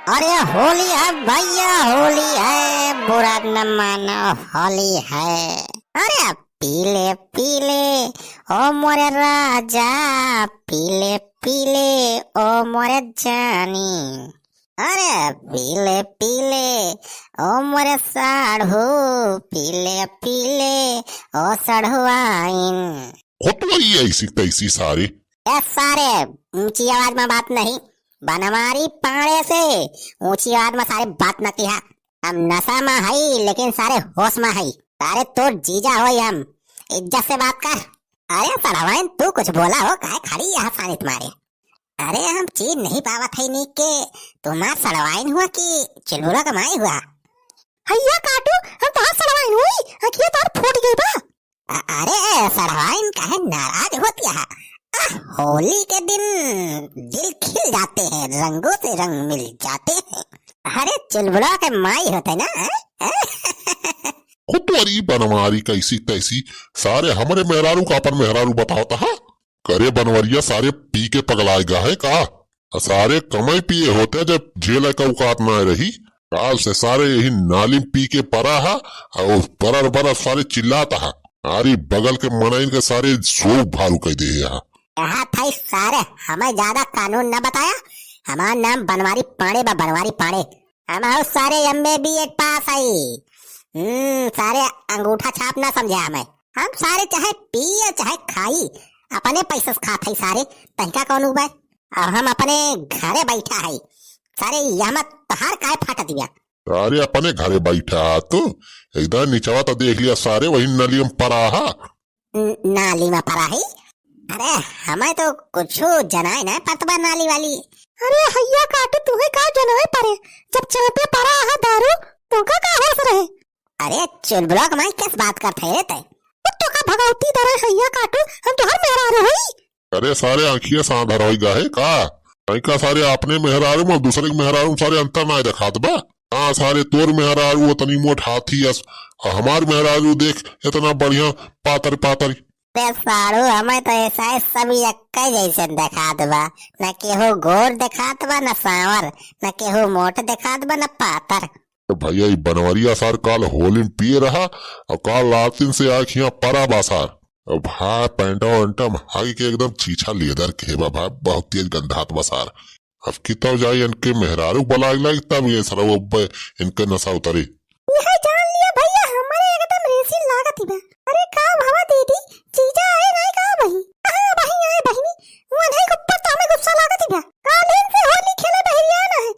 अरे होली है भैया, होली है, बुरा न मानो होली है। अरे पीले पीले ओ मोरे राजा, पीले पीले ओ मोरे जानी। अरे पीले पीले ओ मोरे साढ़ू, पीले पीले ओ साढ़ुआइन। होटल ऐसी तैसी सारे सारे ऊंची आवाज में बात नहीं, बनवारी पाड़े से ऊंची आवाज में सारे बात न किया। हम नशा में हई लेकिन सारे होश में हई। सारे तो जीजा हो, हम इज्जत से बात कर। अरे सड़वाइन तू कुछ बोला हो, काहे खड़ी यहाँ सानी तुम्हारे? अरे हम चीज नहीं पावत है नी के तुम्हार सड़वाइन हुआ कि चिलबुला कमाई हुआ? हैया काटू, हम तो सड़वाइन हुई, अखिया तार फूट गई बा। अरे सड़वाइन काहे नाराज होती है? होली के दिन दिल खिल जाते हैं, रंगों से रंग मिल जाते हैं। अरे चुलबुला के माई होते ना। खुटवरी बनवारी कैसी तैसी सारे हमारे मेहरारू का अपन मेहरारू बताता है। करे बनवरिया सारे पी के पगलाएगा है का? सारे कमाई पिए होते जब जेल का औकात न रही। काल से सारे यही नाली पी के परा है और बरर बरर सारे चिल्लाता है। आरी बगल के मनाइन के सारे सो भारू कह दे यहाँ। कहा था सारे हमें ज्यादा कानून न बताया। हमारा नाम बनवारी पाड़े बा, बनवारी पाड़े। हम सारे MA BEd पास आई। सारे अंगूठा छाप ना समझे हमें। हम सारे चाहे पिए चाहे खाई अपने पैसे से खाते सारे, तहका कौन उबे। और हम अपने घरे बैठा है सारे, यहाँ तहार काय फाट दिया। सारे अपने घरे बैठा तो एकदम नीचवा तो देख लिया सारे वही नली में पड़ा है। नाली में पड़ा है? अरे हमें तो कुछ जनाए ना पतवा नाली वाली। अरे हैया काटू, तुम्हें का जनाए पड़े जब चाहते पड़ा है दारू तो का होश रहे। अरे चुलबुला कमाई किस बात करते रहते? तो का भगवती दरे हैया काटू, हम तो हर मेहरारू हई। अरे सारे आंखिया सांधर हो गए का? का सारे अपने मेहरारू में दूसरे के मेहरारू सारे अंतर ना दिखात बा। हाँ सारे तोर मेहरारू तनी मोट हाथी यस, हमार मेहरारू देख इतना बढ़िया पातर पातर। सारू हमें तो ऐसा है सब एक जैसे दिखात बा, न केहू गोर दिखात बा न सांवर, न केहू मोट दिखात बा न पातर। तो भैया ये बनवरिया सार काल होली में पिए रहा और काल लातिन से आखियां परा बासार और भाई पैंटा वंटा हाई के एकदम चीछा लेदर के भाई बहुत तेज गंधात बसार। अब कितना जाए इनके मेहरारू बला तब ये सर इनके नशा उतरे। यह जान लिया भैया हमारे एकदम रेसी लागत बा। अरे का भावा दीदी जीजा आए नहीं का बही? हां बही आए बहिनी, वो नहीं ऊपर तो हमें गुस्सा लागत बा। कालीन से होली खेले बहरिया ना है,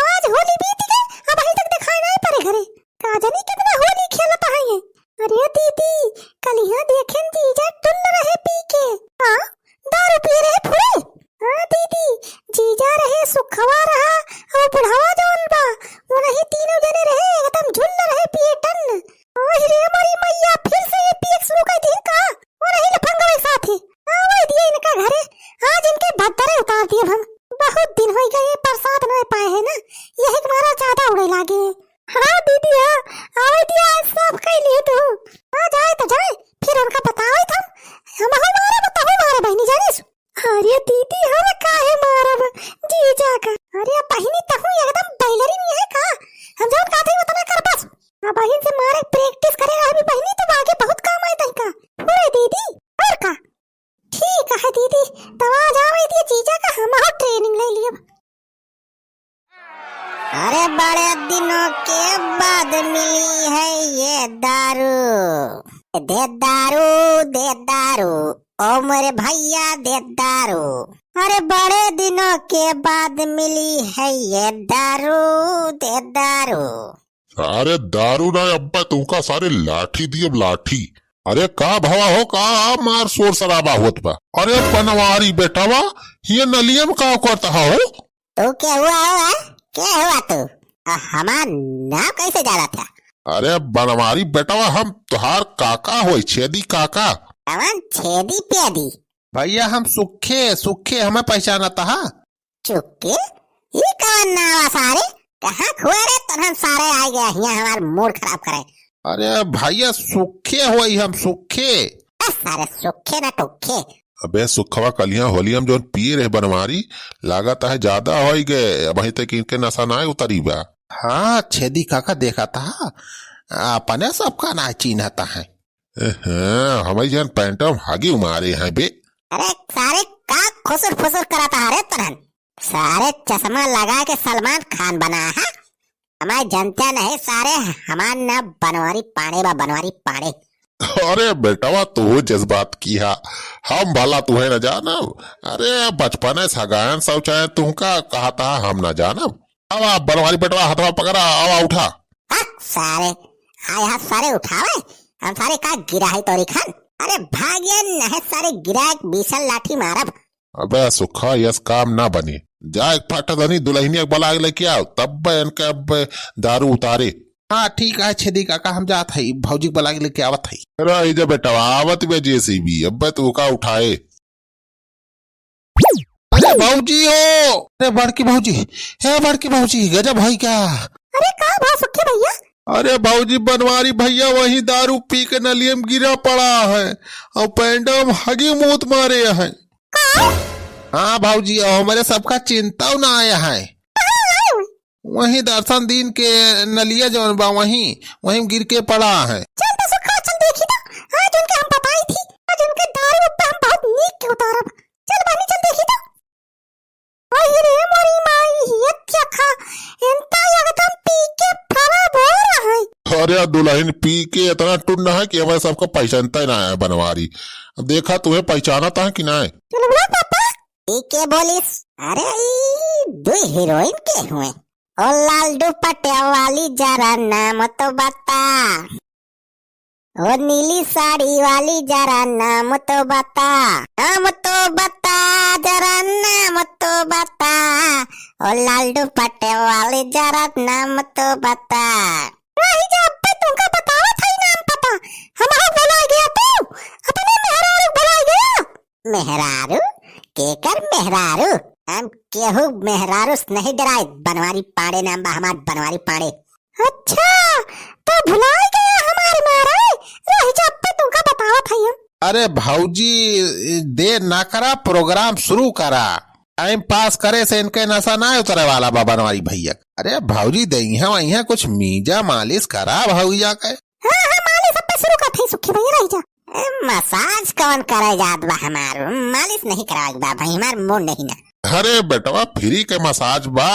आज होली बीत गई अब अभी तक दिखाई नहीं पड़े घरे। का जानी कितना होली खेलता है ये। अरे दीदी कल यहां देखें जीजा टुल रहे पी के। हां दारू पी रहे पूरे। हां दीदी जीजा रहे सुखवा रहा और बुढ़ावा जोन बा, वो नहीं तीनों जने रहे एकदम झुल रहे पिए टन। ओह रे हमारी मैया फिर से ये पीक शुरू कर दी का? वो नहीं लफंगा एक साथ है। आवे दिए इनका घरे, आज इनके भद्दरे उतार दिए हम। बहुत दिन हो गए प्रसाद नहीं पाए है ना, यही तुम्हारा ज्यादा उड़े लागे। हाँ दीदी हाँ आवे दिया आज सब कह लिए तू। आ जाए तो जाए फिर उनका बताओ तुम हम हमारे बताओ मारे बहनी जानिस। अरे दीदी हम काहे मारब जीजा का? अरे बहनी तहु एकदम बैलरी नहीं है का? हम जब कहते हो तो कर बस। अब बहन से मारे प्रैक्टिस करेगा अभी बहनी तो आगे बहुत काम आए तई का। पूरे दीदी और का ठीक है दीदी तब आ जावे दिए जीजा का हम और ट्रेनिंग ले लिया। अरे बड़े दिनों के बाद मिली है ये दारू, दे दारू दे दारू ओ मेरे भैया दे दारू। अरे बड़े दिनों के बाद मिली है ये दारू, दे दारू। अरे दारू ना अब्बा तुमका सारे लाठी दिए लाठी। अरे का भवा हो का मार शोर शराबा होत बा? अरे बनवारी बेटावा ये नलियम का करता हो? तो क्या हुआ क्या हुआ तू? हमार नाम कैसे जाना था? अरे बनवारी बेटावा हम तुहार काका हो, छेदी काका। कौन छेदी पेदी? भैया हम सुखे सुखे हमें पहचानता है। चुक्के ये कौन नाम सारे? कहाँ खुआ रे तो हम सारे आ गए यहाँ हमार मूड खराब करे। अरे भैया सुखे हो हम सुखे। सारे सुखे न टुखे। अबे सुखवा कलिया होलियम जो पिए रहे बनवारी लागत है ज्यादा हो गए अभी तक इनके नशा ना उतरी बा। हाँ छेदी काका देखा था अपने सबका ना चिन्हता है। हमारी जन पैंटम हागी उमारे हैं बे। अरे सारे का खुसुर फुसुर कराता है तरहन, सारे चश्मा लगा के सलमान खान बना है। हमारे जनता नहीं सारे हमार न बनवारी पाड़े बा बनवारी पाड़े। अरे बेटावा तू जज्बात किया हम भला तुम्हें न जानब। अरे बचपन सगायन शौचायन तुमका कहा था हम न जानब। अब बनवारी बेटवा हथवा पकड़ा आवा उठा। सारे आए हाथ सारे उठावे हम सारे का गिरा है तोरी खान। अरे भाग्य नहीं सारे गिरा बीसल लाठी मारब। अबे सुखा यस काम ना बने जा एक फाटा धनी दुल्हनी बला लेके आओ तब इनके अब दारू उतारे। हाँ ठीक है छेदी काका हम जात है भौजी बुला के लेके आवत है। अरे जा बेटा आवत बे जेसीबी अब तू का उठाए। अरे भौजी हो, अरे बड़की भौजी है बड़की भौजी गजब है क्या। अरे का भा सुखे भैया। अरे भौजी बनवारी भैया वही दारू पी के नलियम गिरा पड़ा है और पैंडम हगी मूत मारे हैं। हाँ भौजी हमारे सबका चिंता न आया है। वही दर्शन दिन के नलिया जौन बा वही गिर के पड़ा है। चल तो सुखा चल देखी तो आज उनके हम बताई थी आज उनके दारू पे हम बहुत नीक के उतारब। चल बानी चल देखी तो। ओए रे मोरी माई अच्छा खा एंता एकदम पी के खराब हो रहा है। अरे दुल्हन पी के इतना टुन्ना है कि हमारे सबको पहचानता ही ना है बनवारी। अब देखा तुम्हें पहचाना था कि ना। चलो बोला पापा पी के बोलिस। अरे दो हीरोइन के हुए ओ लाल दुपट्टे वाली जरा नाम तो बता, ओ नीली साड़ी वाली जरा नाम तो बता, नाम तो बता जरा नाम तो बता, ओ लाल दुपट्टे वाली जरा नाम तो बता। नहीं जब पे तुमका बतावा था नाम पता हमारा बुला गया तू अपने मेहरारू बुला गया। मेहरारू केकर मेहरारू हम केहू मेहरारू नहीं डराए बनवारी पाड़े नाम बा हमार बनवारी पाड़े। अच्छा तो भुला गया हमारे मारे रही जब पे तुमका बतावा था। अरे भौजी देर ना करा प्रोग्राम शुरू करा टाइम पास करे से इनके नशा ना उतरे वाला बा बनवारी भैया। अरे भौजी दहिया वहिया कुछ मीजा मालिश करा भौजा के। हाँ हाँ मालिश अब शुरू कर थे सुखी भैया रही जा। मसाज कौन करे जात बा हमार मालिश नहीं कराए बा भाई हमार मूड नहीं ना। अरे बेटवा फ्री के मसाज बा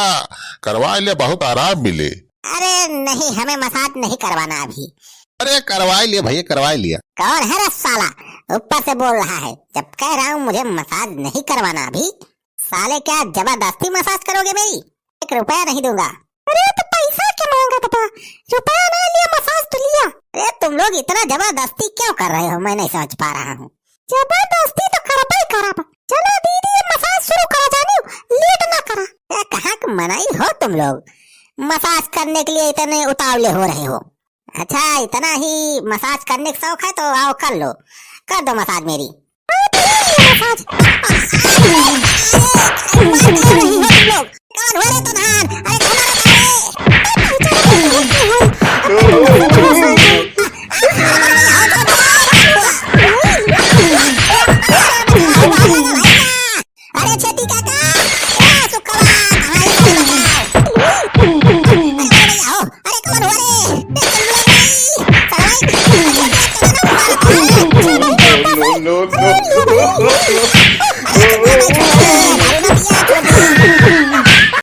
करवा ले बहुत आराम मिले। अरे नहीं हमें मसाज नहीं करवाना अभी। अरे करवाई लिया भैया करवाई लिया। कौन है रे साला ऊपर से बोल रहा है जब कह रहा हूँ मुझे मसाज नहीं करवाना अभी। साले क्या जबरदस्ती मसाज करोगे मेरी 1 रुपया नहीं दूंगा। अरे तो पैसा क्या मांगा था रुपया ना लिया मसाज तो लिया। अरे तुम लोग इतना जबरदस्ती क्यों कर रहे हो मैं नहीं समझ पा रहा हूँ। जबरदस्ती तो करब ही करब। चलो दीदी मसाज शुरू करा जानी लेट ना करा। कहाँ की मनाई हो तुम लोग मसाज करने के लिए इतने उतावले हो रहे हो। अच्छा इतना ही मसाज करने का शौक है तो आओ कर लो कर दो मसाज मेरी। मसाज